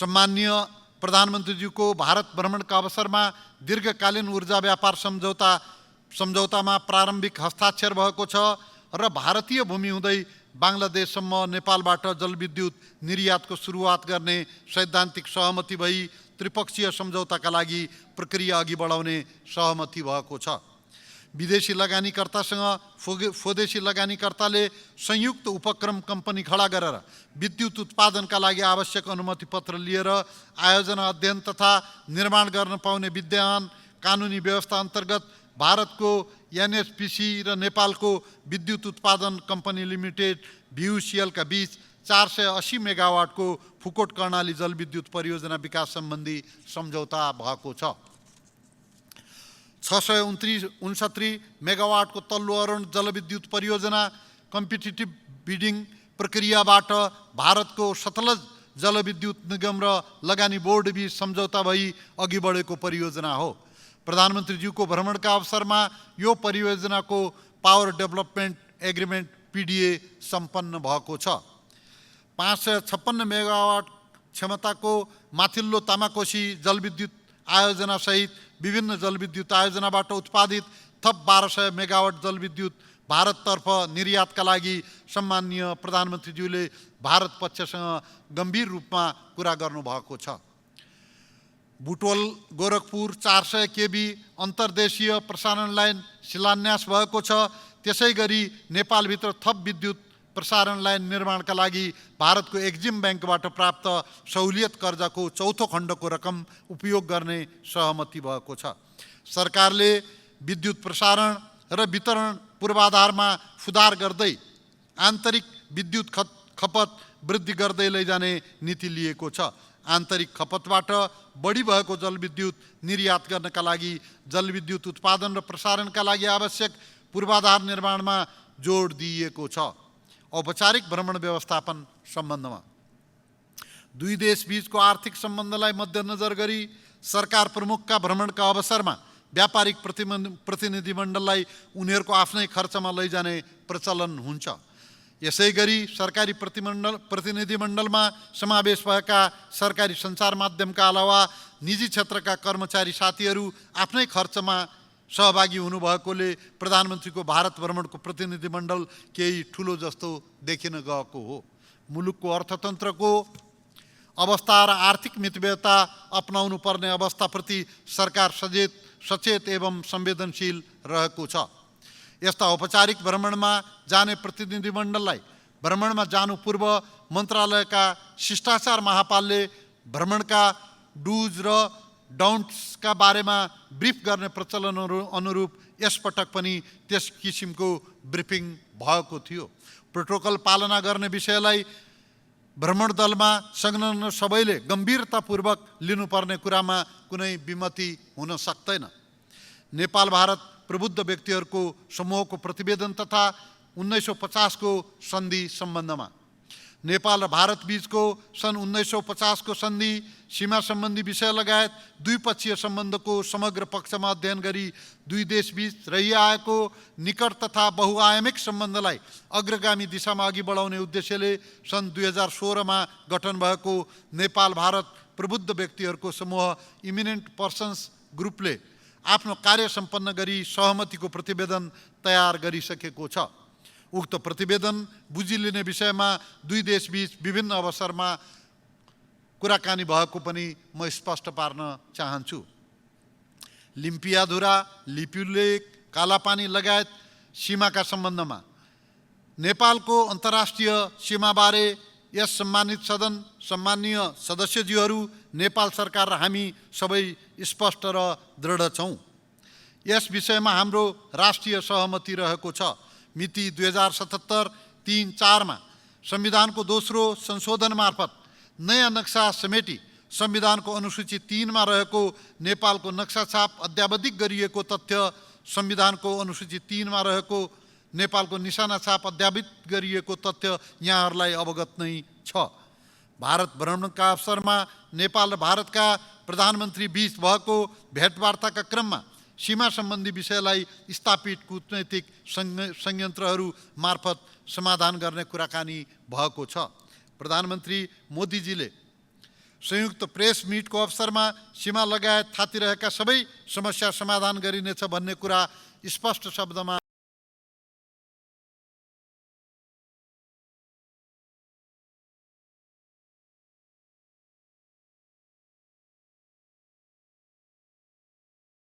सम्माननीय प्रधानमन्त्रीज्यूको भारत भ्रमणका अवसरमा दीर्घकालीन ऊर्जा व्यापार सम्झौतामा प्रारम्भिक हस्ताक्षर भएको छ र भारतीय भूमि हुँदै बांग्लादेशसम्म नेपालबाट जलविद्युत निर्यातको सुरुवात गर्ने सैद्धान्तिक सहमति भई त्रिपक्षीय सम्झौताका लागि प्रक्रिया अघि बढाउने सहमति भएको छ। विदेशी लगानीकर्तासँग स्वदेशी लगानीकर्ताले संयुक्त उपक्रम कम्पनी खडा गरेर विद्युत उत्पादनका लागि आवश्यक अनुमति पत्र लिएर आयोजना अध्ययन तथा निर्माण गर्न पाउने विद्यमान कानुनी व्यवस्था अन्तर्गत भारतको एनएचपीसी र नेपालको विद्युत उत्पादन कम्पनी लिमिटेड VUCL का बीच 480 मेगावाटको फुकोट कर्णाली जलविद्युत परियोजना विकास सम्बन्धी सम्झौता भएको छ। 669 मेगावाटको तल्लो अरुण जलविद्युत परियोजना कम्पिटिटिभ बिडिङ प्रक्रियाबाट भारतको सतलज जलविद्युत निगम र लगानी बोर्ड बीच सम्झौता भई अघि बढेको परियोजना हो। प्रधानमन्त्रीज्यूको भ्रमणका अवसरमा यो परियोजनाको पावर डेभलपमेन्ट एग्रिमेन्ट PDA सम्पन्न भएको छ। 556 मेगावाट क्षमताको माथिल्लो तामाकोशी जलविद्युत आयोजना सहित विभिन्न जलविद्युत आयोजनाबाट उत्पादित थप 1200 मेगावाट जलविद्युत भारततर्फ निर्यातका लागि सम्माननीय प्रधानमन्त्रीज्यूले भारत पक्षसँग गम्भीर रूपमा कुरा गर्नुभएको छ। बुटवल गोरखपुर 400 kV अन्तर्देशीय प्रसारण लाइन शिलान्यास भएको छ। त्यसैगरी नेपालभित्र थप विद्युत प्रसारण लाइन निर्माणका लागि भारतको एक्जिम ब्याङ्कबाट प्राप्त सहुलियत कर्जाको चौथो खण्डको रकम उपयोग गर्ने सहमति भएको छ। सरकारले विद्युत प्रसारण र वितरण पूर्वाधारमा सुधार गर्दै आन्तरिक विद्युत खपत वृद्धि गर्दै लैजाने नीति लिएको छ। आन्तरिक खपतबाट बढी भएको जलविद्युत निर्यात गर्नका लागि जलविद्युत उत्पादन र प्रसारणका लागि आवश्यक पूर्वाधार निर्माणमा जोड दिइएको छ। औपचारिक भ्रमण व्यवस्थापन सम्बन्धमा दुई देश बीचको आर्थिक सम्बन्धलाई मध्यनजर गरी सरकार प्रमुखका भ्रमणका अवसरमा व्यापारिक प्रतिनिधिमण्डललाई उनीहरूको आफ्नै खर्चमा लैजाने प्रचलन हुन्छ। यसैगरी सरकारी प्रतिनिधिमण्डलमा समावेश भएका सरकारी सञ्चार माध्यमका अलावा निजी क्षेत्रका कर्मचारी साथीहरू आफ्नै खर्चमा सहभागी हुनुभएकोले प्रधानमन्त्रीको भारत भ्रमणको प्रतिनिधिमण्डल केही ठुलो जस्तो देखिन गएको हो। मुलुकको अर्थतन्त्रको अवस्था र आर्थिक मितव्ययता अपनाउनु पर्ने अवस्थाप्रति सरकार सचेत एवं संवेदनशील रहेको छ। यस्ता औपचारिक भ्रमणमा जाने प्रतिनिधिमण्डललाई भ्रमणमा जानु पूर्व मन्त्रालयका शिष्टाचार महापालले भ्रमणका डुज र डाउन्ट्सका बारेमा ब्रिफ गर्ने प्रचलन अनुरूप यसपटक पनि त्यस किसिमको ब्रिफिङ भएको थियो। प्रोटोकल पालना गर्ने विषयलाई भ्रमण दलमा संलग्न सबैले गम्भीरतापूर्वक लिनुपर्ने कुरामा कुनै विमति हुन सक्दैन। नेपाल भारत प्रबुद्ध व्यक्तिहरूको समूहको प्रतिवेदन तथा 1950 को सन्धि सम्बन्धमा नेपाल र भारत बीचको सन् 1950 को सन्धि सीमा सम्बन्धी विषय लगायत द्विपक्षीय सम्बन्धको समग्र पक्षमा अध्ययन गरी दुई देश बीच रहिआएको निकट तथा बहुआयामिक सम्बन्धलाई अग्रगामी दिशामा अघि बढाउने उद्देश्यले सन् 2016 मा गठन भएको नेपाल भारत प्रबुद्ध व्यक्तिहरूको समूह इमिनेन्ट पर्सन्स ग्रुपले आफ्नो कार्य सम्पन्न गरी सहमतिको प्रतिवेदन तयार गरिसकेको छ। उक्त प्रतिवेदन बुझिलिने विषयमा दुई देश बीच विभिन्न अवसरमा कुराकानी भएको पनि म स्पष्ट पार्न चाहन्छु। लिम्पियाधुरा, लिपुलेक, कालापानी लगायत सीमाका सम्बन्धमा नेपालको अन्तर्राष्ट्रिय सीमाबारे यस सम्मानीय सदस्यज्यूहरू नेपाल सरकार र हामी सबै स्पष्ट र दृढ छौँ। यस विषयमा हाम्रो राष्ट्रिय सहमति रहेको छ। मिति 2077-3-4 मा संविधानको दोस्रो संशोधन मार्फत नयाँ नक्सा समेटी संविधानको अनुसूची 3 मा रहेको नेपालको नक्सा छाप अद्यावधिक गरिएको तथ्य, संविधानको अनुसूची 3 मा रहेको नेपालको निशाना छाप अद्यावधिक गरिएको तथ्य यहाँहरूलाई अवगत नै छ। भारत भ्रमणका अवसरमा नेपाल र भारतका प्रधानमन्त्री बीच भएको भेटवार्ताका क्रममा सीमा सम्बन्धी विषयलाई स्थापित कूटनैतिक संयन्त्रहरू मार्फत समाधान गर्ने कुराकानी भएको छ। प्रधानमन्त्री मोदीजीले संयुक्त प्रेस मिटको अवसरमा सीमा लगायत थातिरहेका सबै समस्या समाधान गरिनेछ भन्ने कुरा स्पष्ट शब्दमा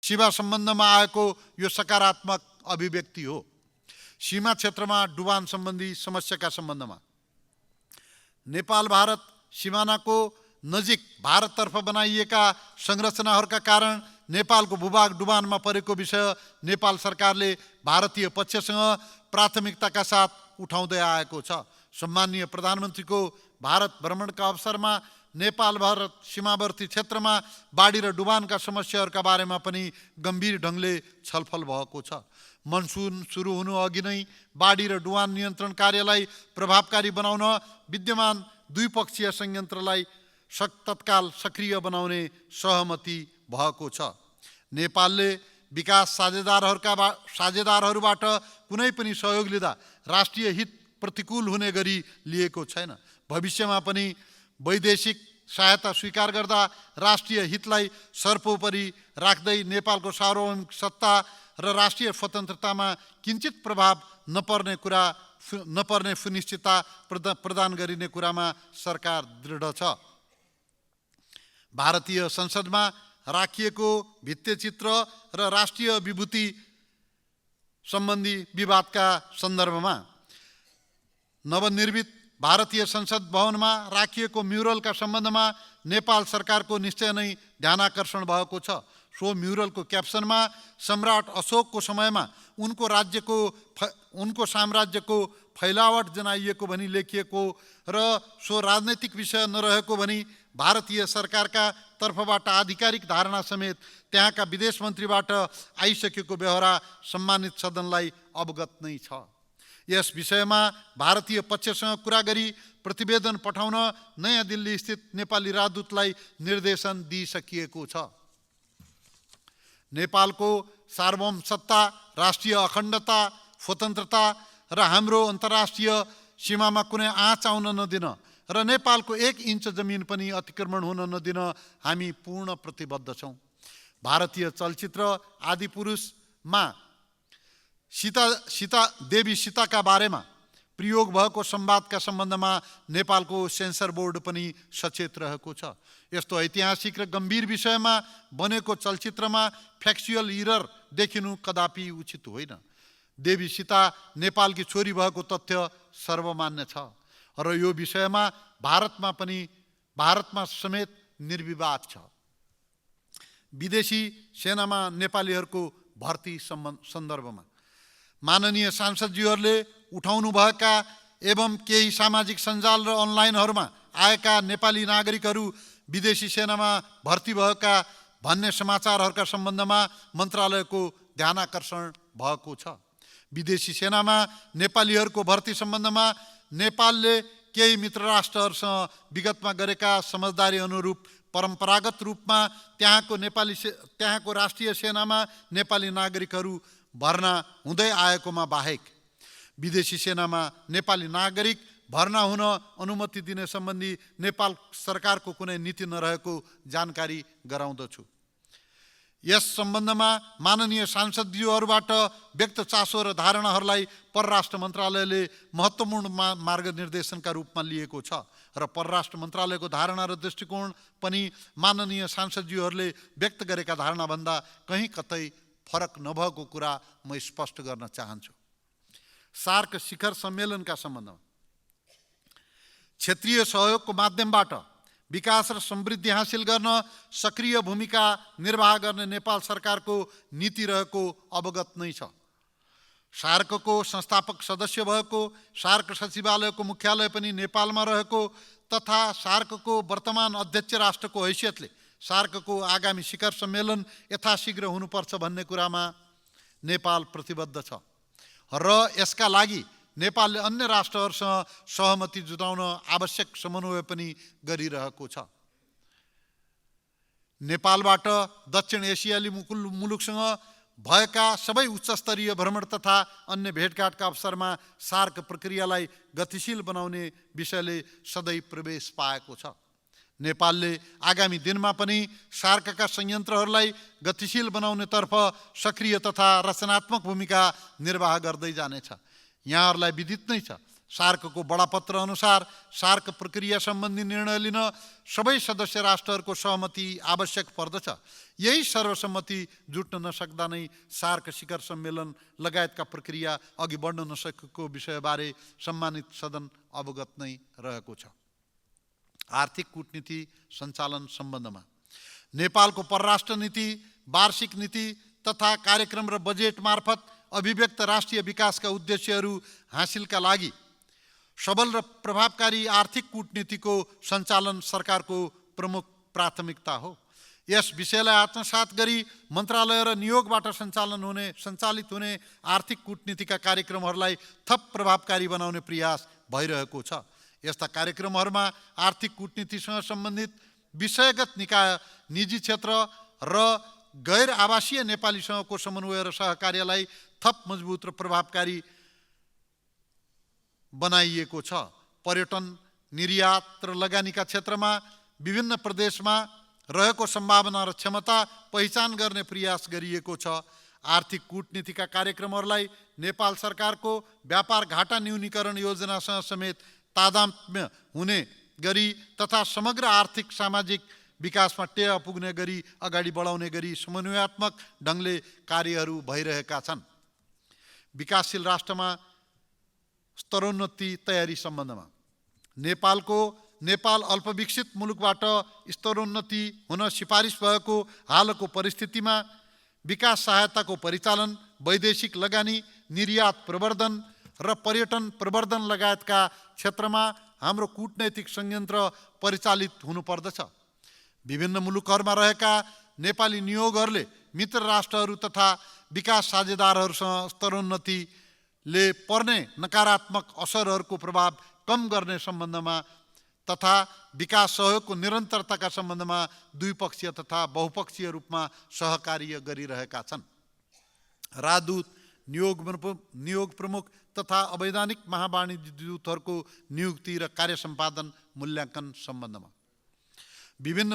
सीमा सम्बन्धमा आएको यो सकारात्मक अभिव्यक्ति हो। सीमा क्षेत्रमा डुबान सम्बन्धी समस्याका सम्बन्धमा नेपाल भारत सिमानाको नजिक भारततर्फ बनाइएका संरचनाहरूका कारण नेपालको भूभाग डुबानमा परेको विषय नेपाल सरकारले भारतीय पक्षसँग प्राथमिकताका साथ उठाउँदै आएको छ। सम्माननीय प्रधानमन्त्रीको भारत भ्रमणका अवसरमा नेपाल भारत सीमावर्ती क्षेत्रमा बाढी र डुबानका समस्याहरूका बारेमा पनि गम्भीर ढङ्गले छलफल भएको छ। मनसुन सुरु हुनु अघि नै बाढी र डुबान नियन्त्रण कार्यलाई प्रभावकारी बनाउन विद्यमान द्विपक्षीय संयन्त्रलाई तत्काल सक्रिय बनाउने सहमति भएको छ। नेपालले विकास साझेदारहरूबाट कुनै पनि सहयोग लिँदा राष्ट्रिय हित प्रतिकूल हुने गरी लिएको छैन। भविष्यमा पनि वैदेशिक सहायता स्वीकार गर्दा राष्ट्रिय हितलाई सर्वोपरि राख्दै नेपालको सार्वभौमिक सत्ता र राष्ट्रिय स्वतन्त्रतामा किञ्चित प्रभाव नपर्ने सुनिश्चितता प्रदान गरिने कुरामा सरकार दृढ छ। भारतीय संसदमा राखिएको भित्तेचित्र र राष्ट्रिय विभूति सम्बन्धी विवादका सन्दर्भमा नवनिर्मित भारतीय संसद भवनमा राखिएको म्युरलका सम्बन्धमा नेपाल सरकारको निश्चय नै ध्यानाकर्षण भएको छ। सो म्युरलको क्याप्सनमा सम्राट अशोकको समयमा उनको साम्राज्यको फैलावट जनाइएको भनी लेखिएको र सो राजनैतिक विषय नरहेको भनी भारतीय सरकारका तर्फबाट आधिकारिक धारणा समेत त्यहाँका विदेश मन्त्रीबाट आइसकेको बेहोरा सम्मानित सदनलाई अवगत नै छ। यस विषयमा भारतीय पक्षसँग कुरा गरी प्रतिवेदन पठाउन नयाँ दिल्ली स्थित नेपाली राजदूतलाई निर्देशन दिइसकिएको छ। नेपालको सार्वभौम सत्ता, राष्ट्रिय अखण्डता, स्वतन्त्रता र हाम्रो अन्तर्राष्ट्रिय सीमामा कुनै आँच आउन नदिन र नेपालको 1 इन्च जमिन पनि अतिक्रमण हुन नदिन हामी पूर्ण प्रतिबद्ध छौँ। भारतीय चलचित्र आदिपुरुषमा देवी सीताका बारेमा प्रयोग भएको संवादका सम्बन्धमा नेपालको सेन्सर बोर्ड पनि सचेत रहेको छ। यस्तो ऐतिहासिक र गम्भीर विषयमा बनेको चलचित्रमा फ्याक्चुअल इरर देखिनु कदापि उचित होइन। देवी सीता नेपालकी छोरी भएको तथ्य सर्वमान्य छ र यो विषयमा भारतमा समेत निर्विवाद छ। विदेशी सेनामा नेपालीहरूको भर्ती सन्दर्भमा माननीय सांसदज्यूहरूले उठाउनुभएका एवं केही सामाजिक सञ्जाल र अनलाइनहरूमा आएका नेपाली नागरिकहरू विदेशी सेनामा भर्ती भएका भन्ने समाचारहरूका सम्बन्धमा मन्त्रालयको ध्यानाकर्षण भएको छ। विदेशी सेनामा नेपालीहरूको भर्ती सम्बन्धमा नेपालले केही मित्र राष्ट्रहरूसँग विगतमा गरेका समझदारी अनुरूप परम्परागत रूपमा त्यहाँको राष्ट्रिय सेनामा नेपाली नागरिकहरू भर्ना हुँदै आएकोमा बाहेक विदेशी सेनामा नेपाली नागरिक भर्ना हुन अनुमति दिने सम्बन्धी नेपाल सरकारको कुनै नीति नरहेको जानकारी गराउँदछु। यस सम्बन्धमा माननीय सांसदज्यूहरूबाट व्यक्त चासो र धारणाहरूलाई परराष्ट्र मन्त्रालयले महत्त्वपूर्ण मार्गनिर्देशनका रूपमा लिएको छ र परराष्ट्र मन्त्रालयको धारणा र दृष्टिकोण पनि माननीय सांसदज्यूहरूले व्यक्त गरेका धारणाभन्दा कहीँ कतै फरक नभएको कुरा म स्पष्ट गर्न चाहन्छु। सार्क शिखर सम्मेलनका सम्बन्धमा क्षेत्रीय सहयोगको माध्यमबाट विकास र समृद्धि हासिल गर्न सक्रिय भूमिका निर्वाह गर्ने नेपाल सरकारको नीति रहेको अवगत नै छ। सार्कको संस्थापक सदस्य भएको, सार्क सचिवालयको मुख्यालय पनि नेपालमा रहेको तथा सार्कको वर्तमान अध्यक्ष राष्ट्रको हैसियतले सार्कको आगामी शिखर सम्मेलन यथाशीघ्र हुनुपर्छ भन्ने कुरामा नेपाल प्रतिबद्ध छ र यसका लागि नेपालले अन्य राष्ट्रहरूसँग सहमति जुटाउन आवश्यक समन्वय पनि गरिरहेको छ। नेपालबाट दक्षिण एसियाली मुलुकसँग भएका सबै उच्चस्तरीय भ्रमण तथा अन्य भेटघाटका अवसरमा सार्क प्रक्रियालाई गतिशील बनाउने विषयले सधैँ प्रवेश पाएको छ। नेपालले आगामी दिनमा पनि सार्कका संयन्त्रहरूलाई गतिशील बनाउनेतर्फ सक्रिय तथा रचनात्मक भूमिका निर्वाह गर्दै जानेछ। यहाँहरूलाई विदित नै छ, सार्कको बडापत्र अनुसार सार्क प्रक्रिया सम्बन्धी निर्णय लिन सबै सदस्य राष्ट्रहरूको सहमति आवश्यक पर्दछ। यही सर्वसम्मति जुट्न नसक्दा नै सार्क शिखर सम्मेलन लगायतका प्रक्रिया अघि बढ्न नसकेको विषयबारे सम्मानित सदन अवगत नै रहेको छ। आर्थिक कूटनीति सञ्चालन सम्बन्धमा नेपालको परराष्ट्र नीति, वार्षिक नीति तथा कार्यक्रम र बजेट मार्फत अभिव्यक्त राष्ट्रिय विकासका उद्देश्यहरू हासिलका लागि सबल र प्रभावकारी आर्थिक कूटनीतिको सञ्चालन सरकारको प्रमुख प्राथमिकता हो। यस विषयलाई आत्मसात गरी मन्त्रालय र नियोगबाट सञ्चालित हुने आर्थिक कूटनीतिका कार्यक्रमहरूलाई थप प्रभावकारी बनाउने प्रयास भइरहेको छ। यस्ता कार्यक्रमहरूमा आर्थिक कूटनीतिसँग सम्बन्धित विषयगत निकाय, निजी क्षेत्र र गैर आवासीय नेपालीसँगको समन्वय र सहकार्यलाई थप मजबुत र प्रभावकारी बनाइएको छ। पर्यटन, निर्यात र लगानीका क्षेत्रमा विभिन्न प्रदेशमा रहेको सम्भावना र क्षमता पहिचान गर्ने प्रयास गरिएको छ। आर्थिक कूटनीतिका कार्यक्रमहरूलाई नेपाल सरकारको व्यापार घाटा न्यूनीकरण योजनासँग समेत तादात्म्य हुने गरी तथा समग्र आर्थिक सामाजिक विकासमा टेवा पुग्ने गरी अगाडि बढाउने गरी समन्वयात्मक ढङ्गले कार्यहरू भइरहेका छन्। विकासशील राष्ट्रमा स्तरोन्नति तयारी सम्बन्धमा नेपाल अल्पविकसित मुलुकबाट स्तरोन्नति हुन सिफारिस भएको हालको परिस्थितिमा विकास सहायताको परिचालन, वैदेशिक लगानी, निर्यात प्रवर्धन र पर्यटन प्रवर्धन लगायतका क्षेत्रमा हाम्रो कूटनैतिक संयन्त्र परिचालित हुनुपर्दछ। विभिन्न मुलुकहरूमा रहेका नेपाली नियोगहरूले मित्र राष्ट्रहरू तथा विकास साझेदारहरूसँग स्तरोन्नतिले पर्ने नकारात्मक असरहरूको प्रभाव कम गर्ने सम्बन्धमा तथा विकास सहयोगको निरन्तरताका सम्बन्धमा द्विपक्षीय तथा बहुपक्षीय रूपमा सहकार्य गरिरहेका छन्। राजदूत, नियोग प्रमुख तथा अवैधानिक महावाणिज्य दूतहरूको नियुक्ति र कार्य सम्पादन मूल्याङ्कन सम्बन्धमा विभिन्न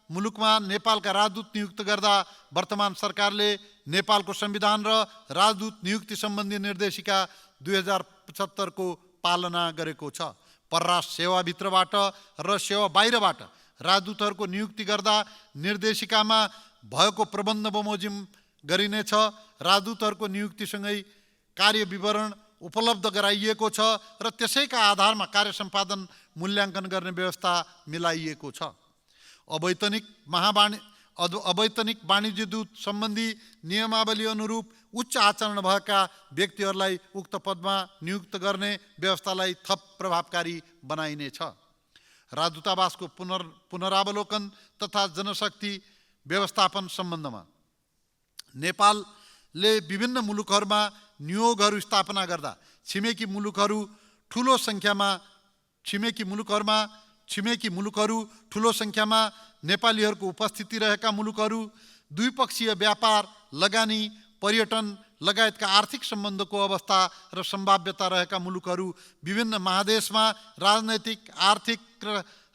मुलुकमा नेपालका राजदूत नियुक्त गर्दा वर्तमान सरकारले नेपालको संविधान र राजदूत नियुक्ति सम्बन्धी निर्देशिका 2075 को पालना गरेको छ। परराष्ट्र सेवाभित्रबाट र सेवा बाहिरबाट राजदूतहरूको नियुक्ति गर्दा निर्देशिकामा भएको प्रबन्ध बमोजिम गरिनेछ। राजदूतहरूको नियुक्तिसँगै कार्य विवरण उपलब्ध गराइएको छ र त्यसैका आधारमा कार्य सम्पादन मूल्याङ्कन गर्ने व्यवस्था मिलाइएको छ। अवैतनिक वाणिज्य दूत सम्बन्धी नियमावली अनुरूप उच्च आचरण भएका व्यक्तिहरूलाई उक्त पदमा नियुक्त गर्ने व्यवस्थालाई थप प्रभावकारी बनाइनेछ। राजदूतावासको पुनरावलोकन तथा जनशक्ति व्यवस्थापन सम्बन्धमा नेपालले विभिन्न मुलुकहरूमा नियोगहरू स्थापना गर्दा छिमेकी मुलुकहरू ठुलो सङ्ख्यामा नेपालीहरूको उपस्थिति रहेका मुलुकहरू, द्विपक्षीय व्यापार, लगानी, पर्यटन लगायतका आर्थिक सम्बन्धको अवस्था र सम्भाव्यता रहेका मुलुकहरू, विभिन्न महादेशमा राजनैतिक, आर्थिक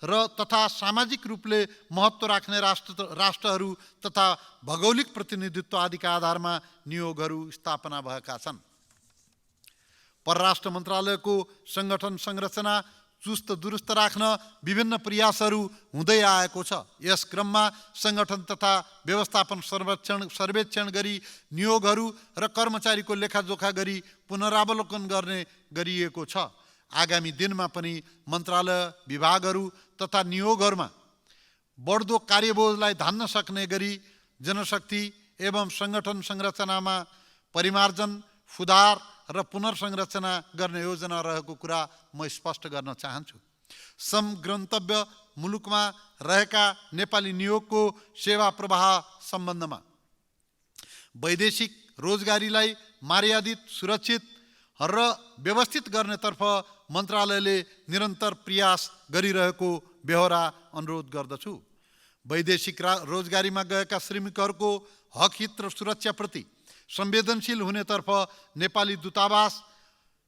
र तथा सामाजिक रूपले महत्त्व राख्ने राष्ट्रहरू तथा भौगोलिक प्रतिनिधित्व आदिका आधारमा नियोगहरू स्थापना भएका छन्। परराष्ट्र मन्त्रालयको सङ्गठन संरचना चुस्त दुरुस्त राख्न विभिन्न प्रयासहरू हुँदै आएको छ। यस क्रममा सङ्गठन तथा व्यवस्थापन सर्वेक्षण गरी नियोगहरू र कर्मचारीको लेखाजोखा गरी पुनरावलोकन गर्ने गरिएको छ। आगामी दिनमा पनि मन्त्रालय, विभागहरू तथा नियोगहरूमा बढ्दो कार्यबोझलाई धान्न सक्ने गरी जनशक्ति एवं सङ्गठन संरचनामा परिमार्जन, सुधार र पुनर्संरचना गर्ने योजना रहेको कुरा म स्पष्ट गर्न चाहन्छु। समगन्तव्य मुलुकमा रहेका नेपाली नियोगको सेवा प्रवाह सम्बन्धमा वैदेशिक रोजगारीलाई मर्यादित, सुरक्षित र व्यवस्थित गर्नेतर्फ मन्त्रालयले निरन्तर प्रयास गरिरहेको बेहोरा अनुरोध गर्दछु। वैदेशिक रोजगारीमा गएका श्रमिकहरूको हक, हित र सुरक्षाप्रति संवेदनशील हुनेतर्फ नेपाली दूतावास,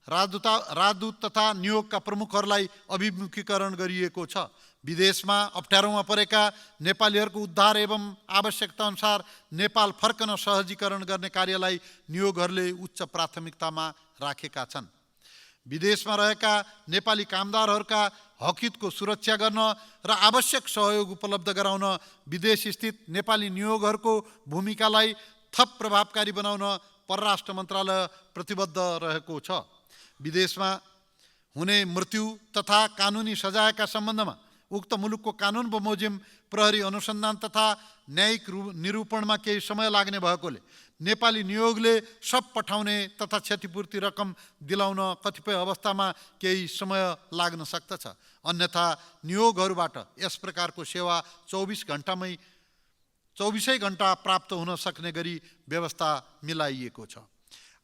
राजदूत तथा नियोगका प्रमुखहरूलाई अभिमुखीकरण गरिएको छ। विदेशमा अप्ठ्यारोमा परेका नेपालीहरूको उद्धार एवं आवश्यकता अनुसार नेपाल फर्कन सहजीकरण गर्ने कार्यलाई नियोगहरूले उच्च प्राथमिकतामा राखेका छन्। विदेशमा रहेका नेपाली कामदारहरूका हकहितको सुरक्षा गर्न र आवश्यक सहयोग उपलब्ध गराउन विदेशस्थित नेपाली नियोगहरूको भूमिकालाई थप प्रभावकारी बनाउन परराष्ट्र मन्त्रालय प्रतिबद्ध रहेको छ। विदेशमा हुने मृत्यु तथा कानुनी सजायका सम्बन्धमा उक्त मुलुकको कानुन बमोजिम प्रहरी अनुसन्धान तथा न्यायिक निरूपणमा केही समय लाग्ने भएकोले नेपाली नियोगले सब पठाउने तथा क्षतिपूर्ति रकम दिलाउन कतिपय अवस्थामा केही समय लाग्न सक्दछ। अन्यथा नियोगहरूबाट यस प्रकारको सेवा 24 घण्टा प्राप्त हुन सक्ने गरी व्यवस्था मिलाइएको छ।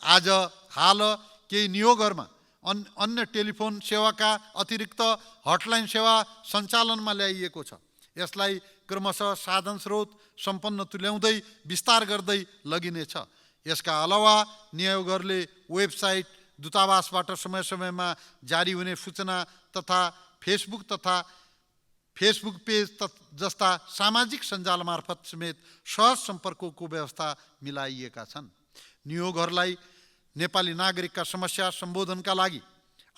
आज हाल केही नियोगहरूमा अन्य टेलिफोन सेवाका अतिरिक्त हटलाइन सेवा सञ्चालनमा ल्याइएको छ। यसलाई क्रमशः साधन स्रोत सम्पन्न तुल्याउँदै विस्तार गर्दै लगिनेछ। यसका अलावा नियोगहरूले वेबसाइट, दूतावासबाट समय समयमा जारी हुने सूचना तथा फेसबुक पेज जस्ता सामाजिक सञ्जाल मार्फत समेत सहज सम्पर्कको व्यवस्था मिलाइएका छन्। नियोगहरूलाई नेपाली नागरिकका समस्या सम्बोधनका लागि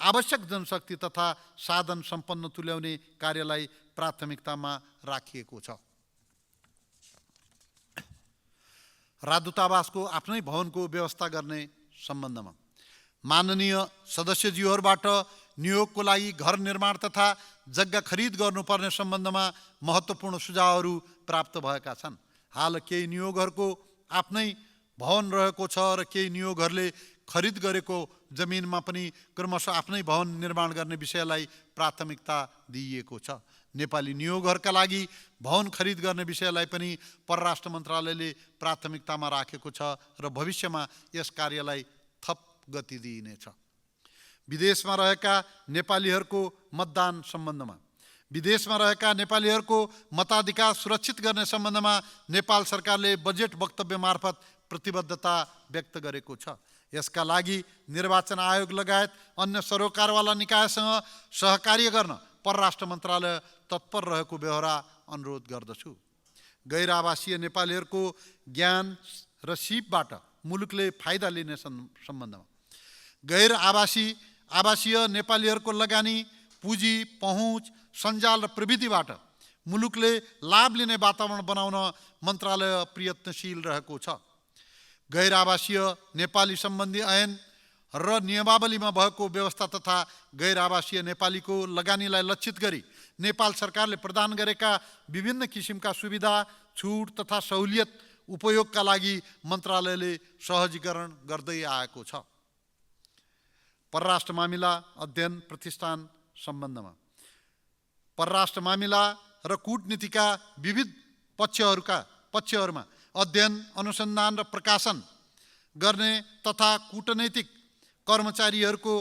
आवश्यक जनशक्ति तथा साधन सम्पन्न तुल्याउने कार्यलाई प्राथमिकतामा राखिएको छ। राजदूतावासको आफ्नै भवनको व्यवस्था गर्ने सम्बन्धमा माननीय सदस्यज्यूहरूबाट नियोगको लागि घर निर्माण तथा जग्गा खरिद गर्नुपर्ने सम्बन्धमा महत्त्वपूर्ण सुझावहरू प्राप्त भएका छन्। हाल केही नियोगहरूको आफ्नै भवन रहेको छ र केही नियोगहरूले खरिद गरेको जमिनमा पनि क्रमशः आफ्नै भवन निर्माण गर्ने विषयलाई प्राथमिकता दिइएको छ। नेपाली नियोगहरूका लागि भवन खरिद गर्ने विषयलाई पनि परराष्ट्र मन्त्रालयले प्राथमिकतामा राखेको छ र भविष्यमा यस कार्यलाई थप गति दिइनेछ। विदेशमा रहेका नेपालीहरूको मतदान सम्बन्धमा विदेशमा रहेका नेपालीहरूको मताधिकार सुरक्षित गर्ने सम्बन्धमा नेपाल सरकारले बजेट वक्तव्य मार्फत प्रतिबद्धता व्यक्त गरेको छ। यसका लागि निर्वाचन आयोग लगायत अन्य सरोकारवाला निकायसँग सहकार्य गर्न परराष्ट्र मन्त्रालय तत्पर रहेको बेहोरा अनुरोध गर्दछु। गैर आवासीय नेपालीहरूको ज्ञान र सिपबाट मुलुकले फाइदा लिने सम्बन्धमा गैर आवासीय नेपालीहरूको लगानी, पुँजी, पहुँच, सञ्जाल र प्रविधिबाट मुलुकले लाभ लिने वातावरण बनाउन मन्त्रालय प्रयत्नशील रहेको छ। गैर आवासीय नेपाली सम्बन्धी ऐन र नियमावलीमा भएको व्यवस्था तथा गैर आवासीय नेपालीको लगानीलाई लक्षित गरी नेपाल सरकारले प्रदान गरेका विभिन्न किसिमका सुविधा, छुट तथा सहुलियत उपयोगका लागि मन्त्रालयले सहजीकरण गर्दै आएको छ। परराष्ट्र मामिला अध्ययन प्रतिष्ठान सम्बन्धमा परराष्ट्र मामिला र कूटनीतिका विविध पक्षहरूमा अध्ययन, अनुसन्धान र प्रकाशन गर्ने तथा कूटनैतिक कर्मचारीहरूको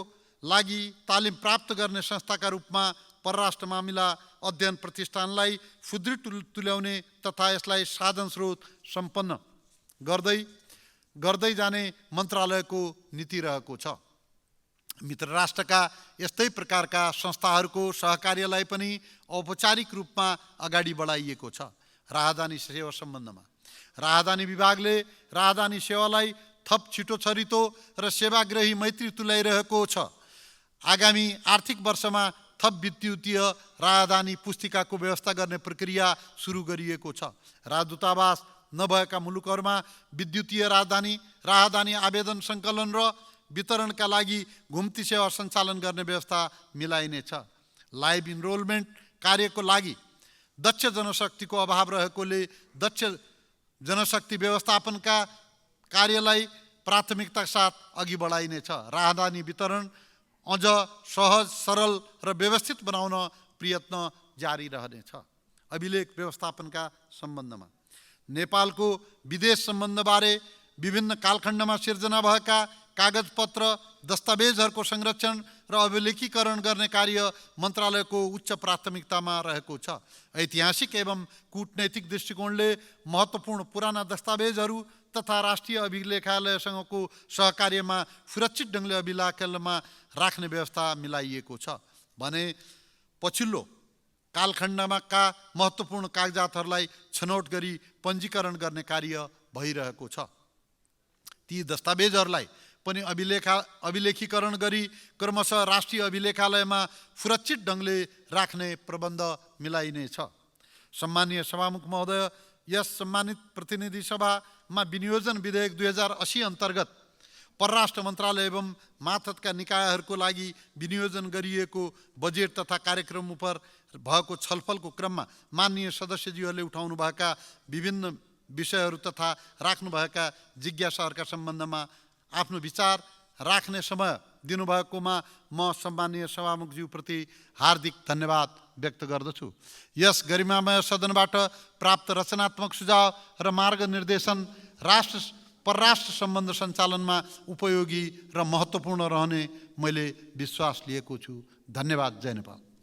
लागि तालिम प्राप्त गर्ने संस्थाका रूपमा परराष्ट्र मामिला अध्ययन प्रतिष्ठानलाई सुदृढ तुल्याउने तथा यसलाई साधन स्रोत सम्पन्न गर्दै जाने मन्त्रालयको नीति रहेको छ। मित्र राष्ट्रका यस्तै प्रकारका संस्थाहरूको सहकार्यलाई पनि औपचारिक रूपमा अगाडि बढाइएको छ। राहदानी सेवा सम्बन्धमा राहदानी विभागले राहदानी सेवालाई थप छिटो छरितो र सेवाग्राही मैत्री तुल्याइरहेको छ। आगामी आर्थिक वर्षमा थप विद्युतीय राहदानी पुस्तिकाको व्यवस्था गर्ने प्रक्रिया सुरु गरिएको छ। राजदूतावास नभएका मुलुकहरूमा विद्युतीय राहदानी आवेदन सङ्कलन र वितरणका लागि घुम्ती सेवा सञ्चालन गर्ने व्यवस्था मिलाइनेछ। लाइभ इनरोलमेन्ट कार्यको लागि दक्ष जनशक्तिको अभाव रहेकोले दक्ष जनशक्ति व्यवस्थापनका कार्यलाई प्राथमिकताका साथ अघि बढाइनेछ। राहदानी वितरण अझ सहज, सरल र व्यवस्थित बनाउन प्रयत्न जारी रहनेछ। अभिलेख व्यवस्थापनका सम्बन्धमा नेपालको विदेश सम्बन्धबारे विभिन्न कालखण्डमा सिर्जना भएका कागजपत्र दस्तावेजहरूको संरक्षण र अभिलेखीकरण गर्ने कार्य मन्त्रालयको उच्च प्राथमिकतामा रहेको छ। ऐतिहासिक एवं कूटनैतिक दृष्टिकोणले महत्त्वपूर्ण पुराना दस्तावेजहरू तथा राष्ट्रिय अभिलेखालयसँगको सहकार्यमा सुरक्षित ढङ्गले अभिलेखालयमा राख्ने व्यवस्था मिलाइएको छ भने कालखण्डका महत्त्वपूर्ण कागजातहरूलाई छनौट गरी पञ्जीकरण गर्ने कार्य भइरहेको छ। ती दस्तावेजहरूलाई पनि अभिलेखीकरण गरी क्रमशः राष्ट्रिय अभिलेखालयमा सुरक्षित ढङ्गले राख्ने प्रबन्ध मिलाइनेछ। सम्मानीय सभामुख महोदय, यस सम्मानित प्रतिनिधि सभामा विनियोजन विधेयक 2080 अन्तर्गत परराष्ट्र मन्त्रालय एवं मातहतका निकायहरूको लागि विनियोजन गरिएको बजेट तथा कार्यक्रम उप भएको छलफलको क्रममा माननीय सदस्यज्यूहरूले उठाउनुभएका विभिन्न विषयहरू तथा राख्नुभएका जिज्ञासाहरूका सम्बन्धमा आफ्नो विचार राख्ने समय दिनुभएकोमा म सम्मानीय सभामुखज्यूप्रति हार्दिक धन्यवाद व्यक्त गर्दछु। यस गरिमामय सदनबाट प्राप्त रचनात्मक सुझाव र मार्गनिर्देशन परराष्ट्र सम्बन्ध सञ्चालनमा उपयोगी र महत्त्वपूर्ण रहने मैले विश्वास लिएको छु। धन्यवाद। जय नेपाल।